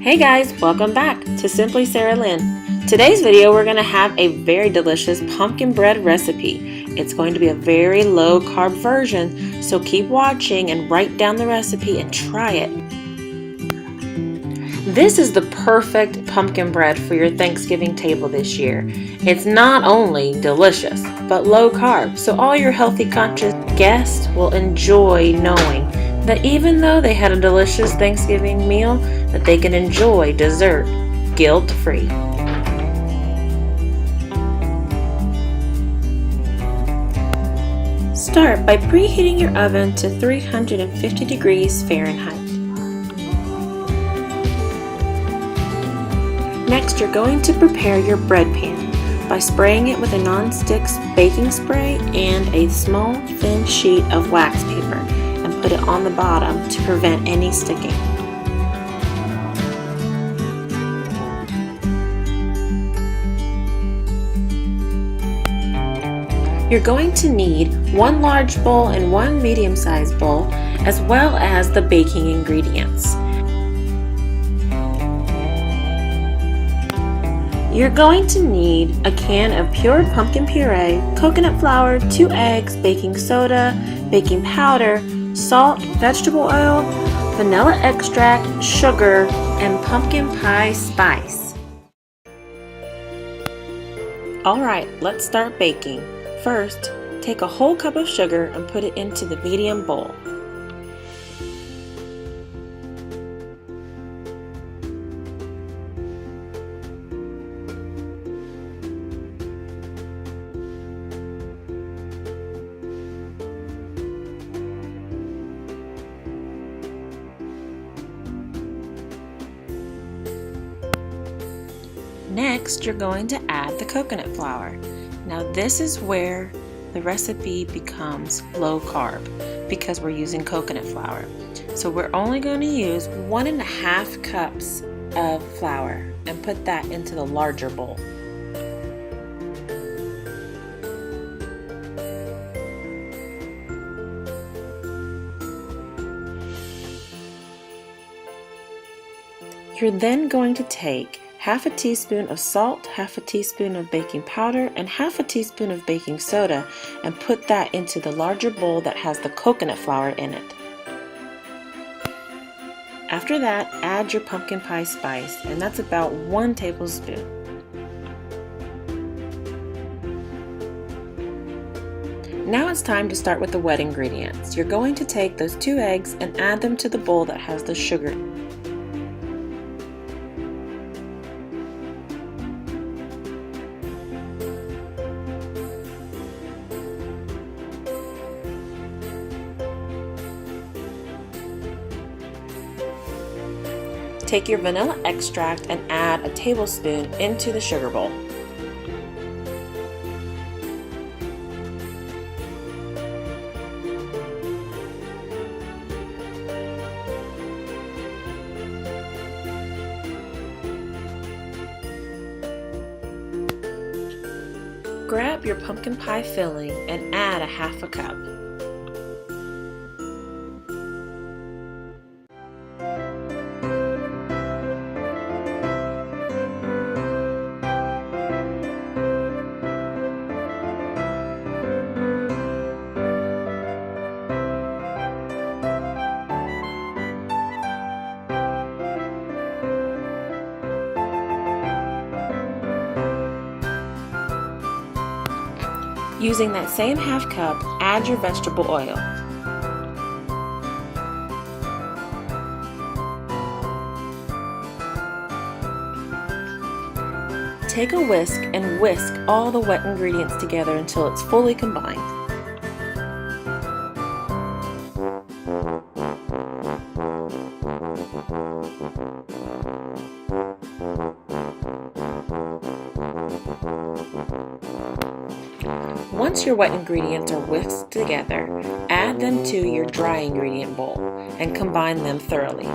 Hey guys, welcome back to Simply Sarah Lynn. Today's video we're going to have a very delicious pumpkin bread recipe. It's going to be a very low carb version, so keep watching and write down the recipe and try it. This is the perfect pumpkin bread for your Thanksgiving table this year. It's not only delicious, but low carb, so all your healthy conscious guests will enjoy knowing that even though they had a delicious Thanksgiving meal, that they can enjoy dessert guilt-free. Start by preheating your oven to 350 degrees Fahrenheit. Next, you're going to prepare your bread pan by spraying it with a non-stick baking spray and a small thin sheet of wax paper, and put it on the bottom to prevent any sticking. You're going to need one large bowl and one medium-sized bowl, as well as the baking ingredients. You're going to need a can of pure pumpkin puree, coconut flour, 2 eggs, baking soda, baking powder, salt, vegetable oil, vanilla extract, sugar, and pumpkin pie spice. Alright, let's start baking. First, take a whole cup of sugar and put it into the medium bowl. Next, you're going to add the coconut flour. Now this is where the recipe becomes low carb because we're using coconut flour. So we're only going to use 1.5 cups of flour and put that into the larger bowl. You're then going to take half a teaspoon of salt, half a teaspoon of baking powder, and half a teaspoon of baking soda, and put that into the larger bowl that has the coconut flour in it. After that, add your pumpkin pie spice, and that's about 1 tablespoon. Now it's time to start with the wet ingredients. You're going to take those 2 eggs and add them to the bowl that has the sugar. Take your vanilla extract and add a tablespoon into the sugar bowl. Grab your pumpkin pie filling and add a half a cup. Using that same half cup, add your vegetable oil. Take a whisk and whisk all the wet ingredients together until it's fully combined. Once your wet ingredients are whisked together, add them to your dry ingredient bowl and combine them thoroughly.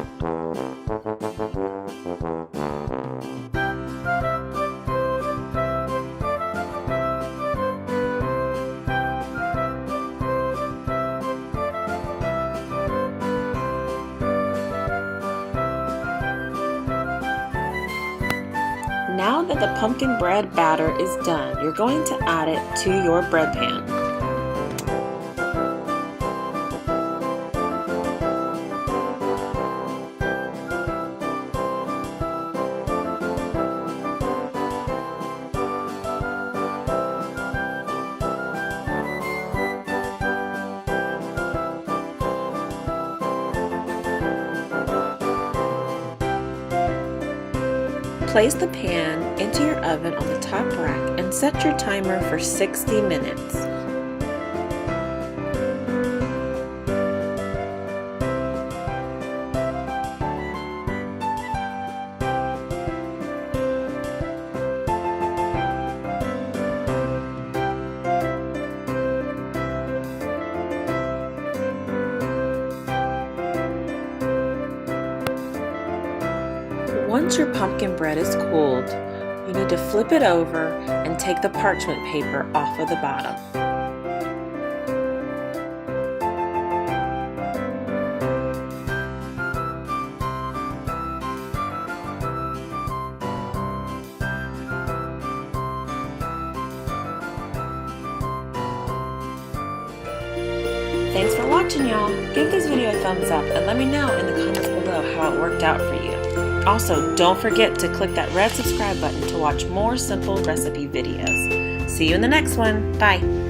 Now that the pumpkin bread batter is done, you're going to add it to your bread pan. Place the pan into your oven on the top rack and set your timer for 60 minutes. Once your pumpkin bread is cooled, you need to flip it over and take the parchment paper off of the bottom. Thanks for watching, y'all. Give this video a thumbs up and let me know in the comments below how it worked out for you. Also, don't forget to click that red subscribe button to watch more simple recipe videos. See you in the next one. Bye.